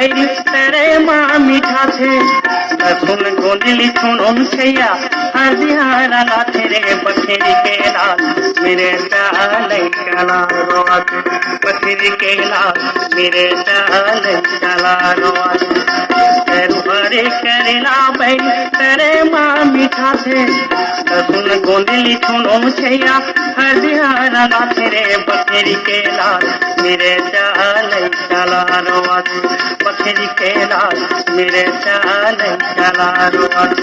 बैरी तेरे माँ मीठा थे सुन गोंदली सुन छैया हरदिहारा लाथे रे बखेरी के लाल मेरे चाल चला रोआत बखेरी के लाल मेरे चाल चला रोआत हरे करेला बैरी तेरे माँ मीठा थे सुन गोंदली सुन छैया हरदिहारा लाथे रे बखेरी के लाल मेरे चाल चला रोआत बखेरी के लाल मेरे चाल चला रोआत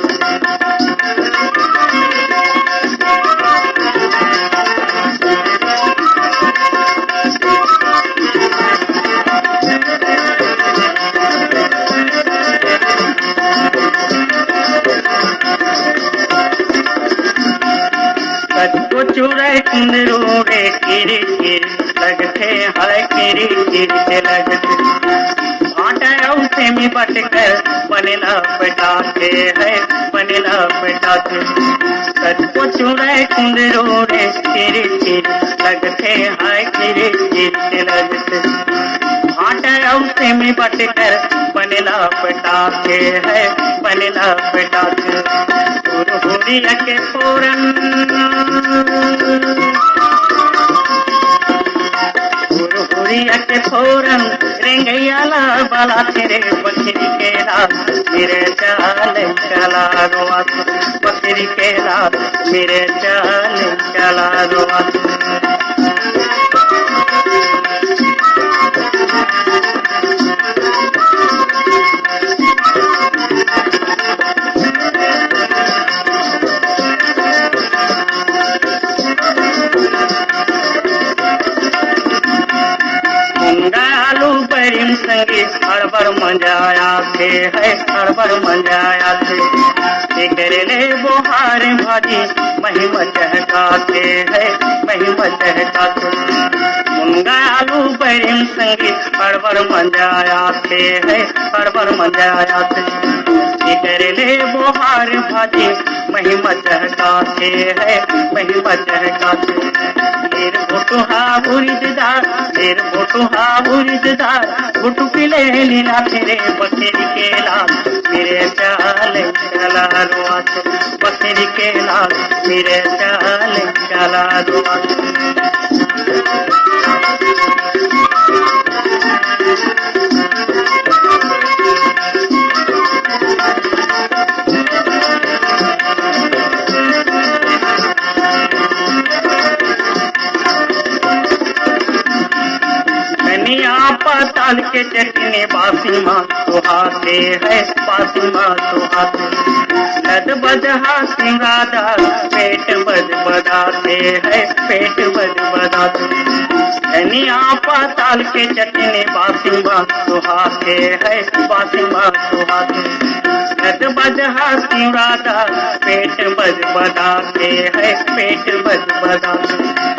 को चूरे कुंदरूरे किरी किरी लगते है किरी किरी लगते आटा उसे में बटकर बनेला पटाते है बनेला पटाते को चूरे कुंदरूरे किरी किरी लगते है किरी किरी लगते आटा उसे में बटकर बनेला पटाते है बनेला पटाते हुरिया के फोरन हुरिया के फोरन रेंगैयाला बाला तेरे बकरी के लाल मेरे चाल चला रोआत बकरी के लाल मेरे चाल चला रोआत संगे हड़बड़ मंजाया थे है हड़बड़ मंजाया थे करेले बोहार भाजी महिमा चहकाते है महिमा चहकाते मुंगा आलू बैरिन संगे हड़बड़ मंजाया थे है हड़बड़ मंजाया थे करेले बोहार भाजी महिमा चहकाते है महिमा चहकाते तेरे फोटो बुरीदार तेरे फोटो बुरीदार फोटो पिले लीला तेरे बकरी के लाल मेरे चाल चला रोआत बकरी के लाल मेरे चाल चला रोआत पाताल के चटनी बासी माँ सुहाते है बासी माँ सुहाते लद बदहा सिंगादा पेट बद बदाते है पेट बद बदाते धनिया पाताल के चटनी बासी माँ सुहाते है बासी माँ सुहाते लद बदहा सिंगादा पेट बद बदाते है पेट बद बदाते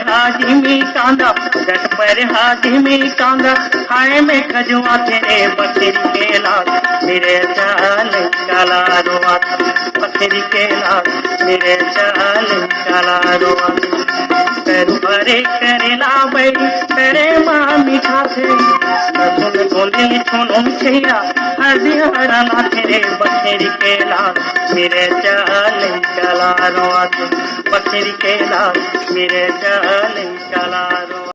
हाजी में कांदा जट पर हाजी में कांदा खाए में खजुआ तेरे बकरी के लाल मेरे चाल चला रोआत बकरी के लाल मेरे चाल चला रोआत तेरू हरे करेला बैरी तेरे माँ मीठा थे सुन गोंदली सुन छैया हरदिहारा लाथे रे बकरी के लाल मेरे चाल चला रोआत बकरी के लाल मेरे चाल चला रो